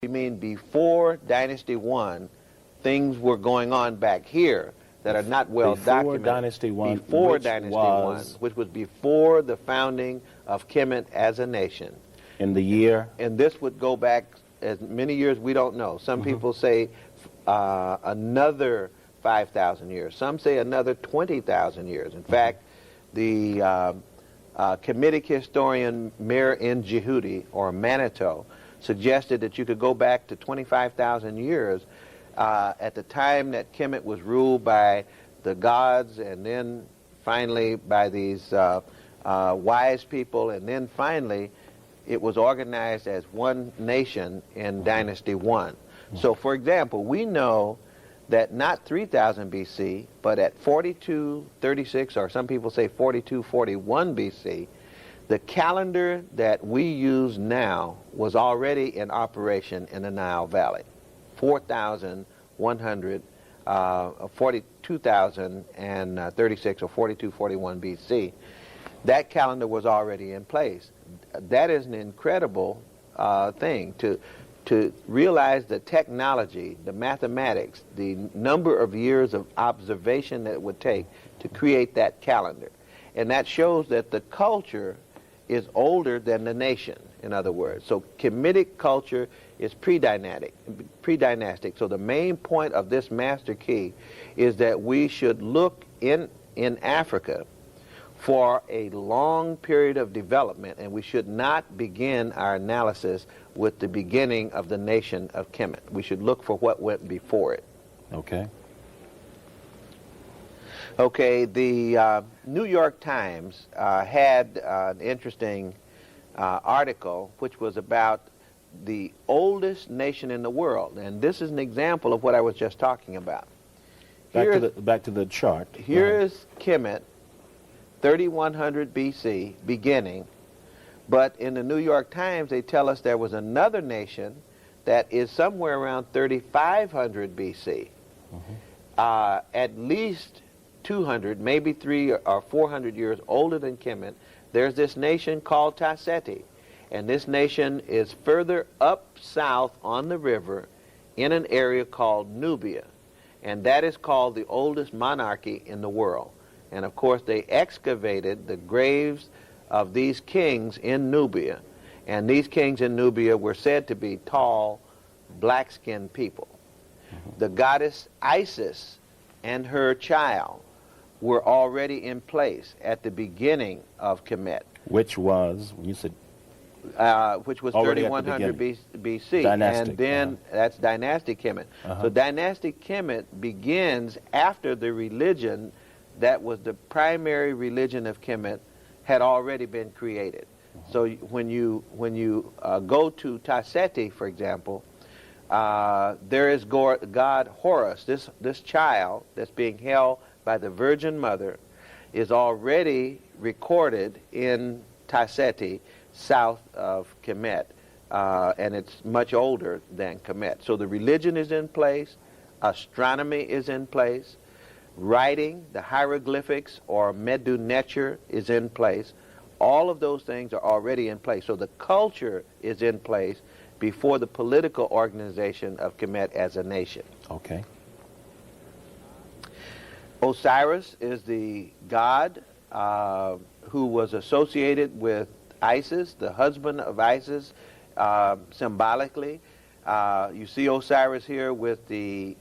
we mean before Dynasty 1, things were going on back here that are not well documented. Before Dynasty 1, which was before the founding of Kemet as a nation. In the year? And this would go back as many years we don't know. Some people say another 5,000 years. Some say another 20,000 years. In fact, the Kemetic historian Mir N. Jehudi, or Manito, suggested that you could go back to 25,000 years at the time that Kemet was ruled by the gods, and then finally by these wise people, and then finally it was organized as one nation in Dynasty 1. So, for example, we know that not 3000 BC, but at 4236, or some people say 4241 BC, the calendar that we use now was already in operation in the Nile Valley. 42,036 or 4241 BC. That calendar was already in place. That is an incredible thing to realize the technology, the mathematics, the number of years of observation that it would take to create that calendar. And that shows that the culture is older than the nation, in other words. So Kemetic culture is pre-dynastic. So the main point of this master key is that we should look in Africa for a long period of development, and we should not begin our analysis with the beginning of the nation of Kemet. We should look for what went before it. Okay. Okay, the New York Times had an interesting article which was about the oldest nation in the world, and this is an example of what I was just talking about. Back to the chart. Here is Kemet, 3100 BC, beginning, but in the New York Times they tell us there was another nation that is somewhere around 3500 BC, at least 200, maybe 300 or 400 years older than Kemet. There's this nation called Tasseti, and this nation is further up south on the river in an area called Nubia, and that is called the oldest monarchy in the world. And of course they excavated the graves of these kings in Nubia, and these kings in Nubia were said to be tall, black-skinned people. The goddess Isis and her child were already in place at the beginning of Kemet. Which was, you said? Which was 3100 BC. Dynastic. And then that's dynastic Kemet. So dynastic Kemet begins after the religion that was the primary religion of Kemet had already been created. So when you go to Tasseti, for example, there is God Horus. This child that's being held by the Virgin Mother is already recorded in Tasseti, south of Kemet, and it's much older than Kemet. So the religion is in place, astronomy is in place, writing, the hieroglyphics or Medu Neter is in place. All of those things are already in place. So the culture is in place before the political organization of Kemet as a nation. Okay. Osiris is the god who was associated with Isis, the husband of Isis, symbolically. You see Osiris here with the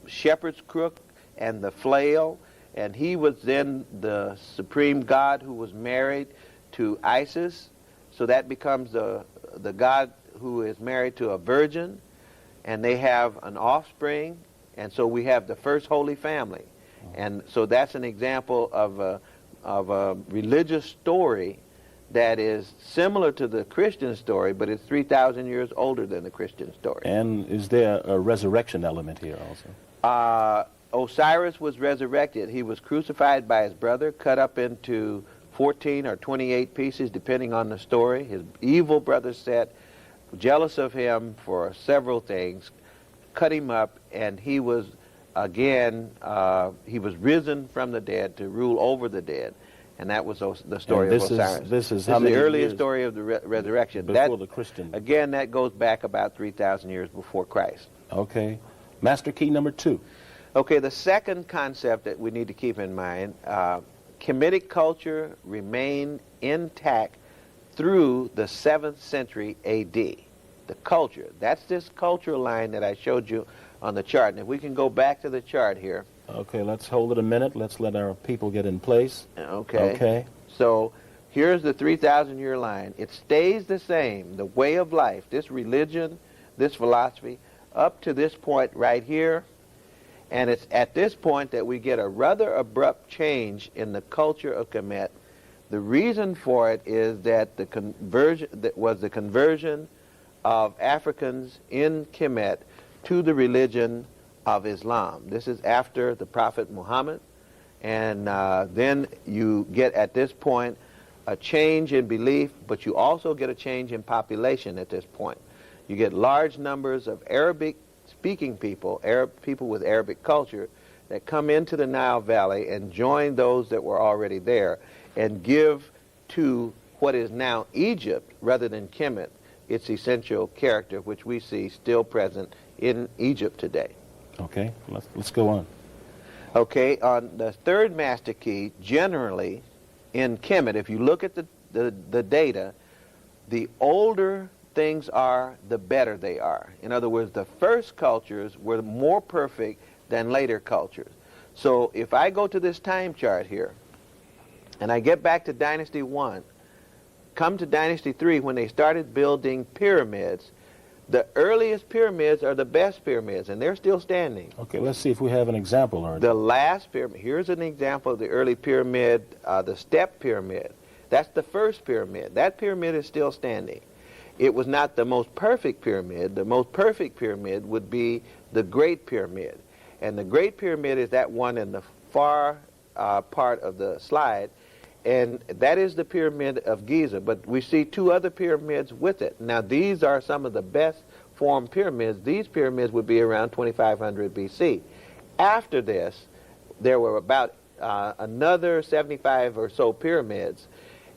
shepherd's crook and the flail, and he was then the supreme god who was married to Isis. So that becomes the god who is married to a virgin, and they have an offspring, and so we have the first holy family. And so that's an example of a religious story that is similar to the Christian story, but it's 3,000 years older than the Christian story. And is there a resurrection element here also? Osiris was resurrected. He was crucified by his brother, cut up into 14 or 28 pieces, depending on the story. His evil brother Set, jealous of him for several things, cut him up, and he was again, he was risen from the dead to rule over the dead. and that was the story of Osiris. This is the many earliest years story of the resurrection. before the Christian. Again, that goes back about 3,000 years before Christ. Okay. Master key number 2. Okay, the second concept that we need to keep in mind, Kemetic culture remained intact through the 7th century A.D. The culture, that's this cultural line that I showed you on the chart. And if we can go back to the chart here. Okay, let's hold it a minute. Let's let our people get in place. Okay. Okay. So here's the 3,000-year line. It stays the same, the way of life, this religion, this philosophy, up to this point right here. And it's at this point that we get a rather abrupt change in the culture of Kemet. The reason for it is that the conversion of Africans in Kemet to the religion of Islam. This is after the Prophet Muhammad, and then you get at this point a change in belief, but you also get a change in population at this point. You get large numbers of Arabic-speaking people, people with Arabic culture, that come into the Nile Valley and join those that were already there and give to what is now Egypt, rather than Kemet, its essential character, which we see still present in Egypt today. Okay, let's go on. Okay, on the third master key, generally in Kemet, if you look at the data, the older things are, the better they are. In other words, the first cultures were more perfect than later cultures. So if I go to this time chart here, and I get back to Dynasty 1, come to Dynasty 3 when they started building pyramids, the earliest pyramids are the best pyramids, and they're still standing. Okay, let's see if we have an example. The last pyramid, here's an example of the early pyramid, the Step Pyramid. That's the first pyramid. That pyramid is still standing. It was not the most perfect pyramid. The most perfect pyramid would be the Great Pyramid. And the Great Pyramid is that one in the far part of the slide, and that is the Pyramid of Giza. But we see 2 other pyramids with it. Now, these are some of the best formed pyramids. These pyramids would be around 2500 BC. After this, there were about another 75 or so pyramids,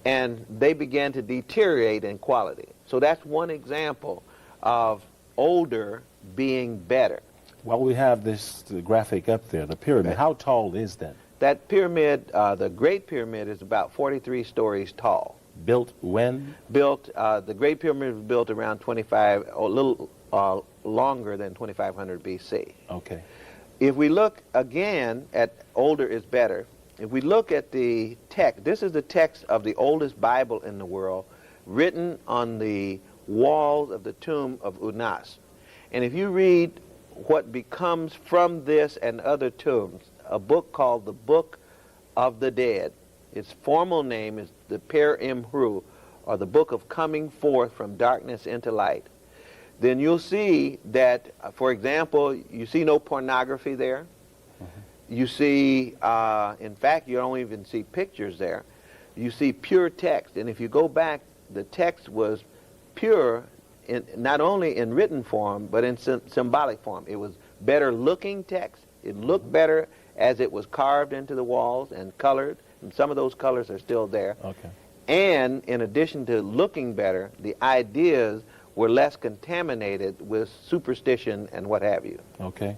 and they began to deteriorate in quality. So that's one example of older being better. While we have this graphic up there, the pyramid, how tall is that? That pyramid, the Great Pyramid, is about 43 stories tall. Built when? Built, the Great Pyramid was built around 25, a little longer than 2500 BC. Okay. If we look again at older is better, if we look at the text, this is the text of the oldest Bible in the world, written on the walls of the tomb of Unas. And if you read what becomes from this and other tombs, a book called the Book of the Dead. Its formal name is the Per Imhru, or the Book of Coming Forth from Darkness into Light. Then you'll see that, for example, you see no pornography there. You see, in fact, you don't even see pictures there. You see pure text. And if you go back, the text was pure, not only in written form, but in symbolic form. It was better looking text. It looked better as it was carved into the walls and colored, and some of those colors are still there. Okay. And in addition to looking better, the ideas were less contaminated with superstition and what have you. Okay.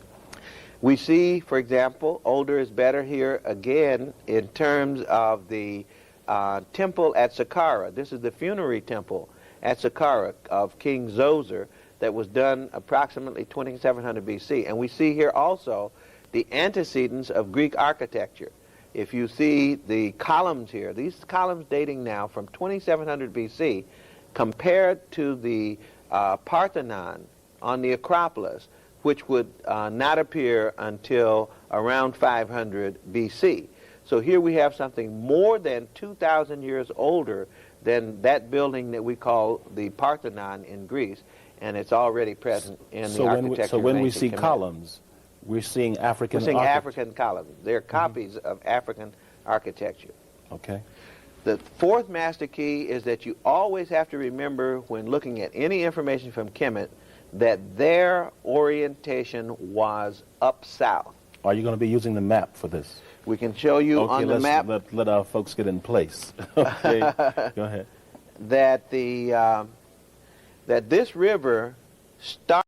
We see, for example, older is better here again in terms of the temple at Saqqara. This is the funerary temple at Saqqara of King Zoser that was done approximately 2700 BC. And we see here also the antecedents of Greek architecture. If you see the columns here, these columns dating now from 2700 BC compared to the Parthenon on the Acropolis, which would not appear until around 500 BC. So here we have something more than 2,000 years older than that building that we call the Parthenon in Greece, and it's already present in the architecture. So when we see columns, we're seeing African. We're seeing African columns. They're copies of African architecture. Okay. The fourth master key is that you always have to remember when looking at any information from Kemet that their orientation was up south. Are you going to be using the map for this? We can show you Okay, on the map let our folks get in place. Okay, go ahead. that that this river starts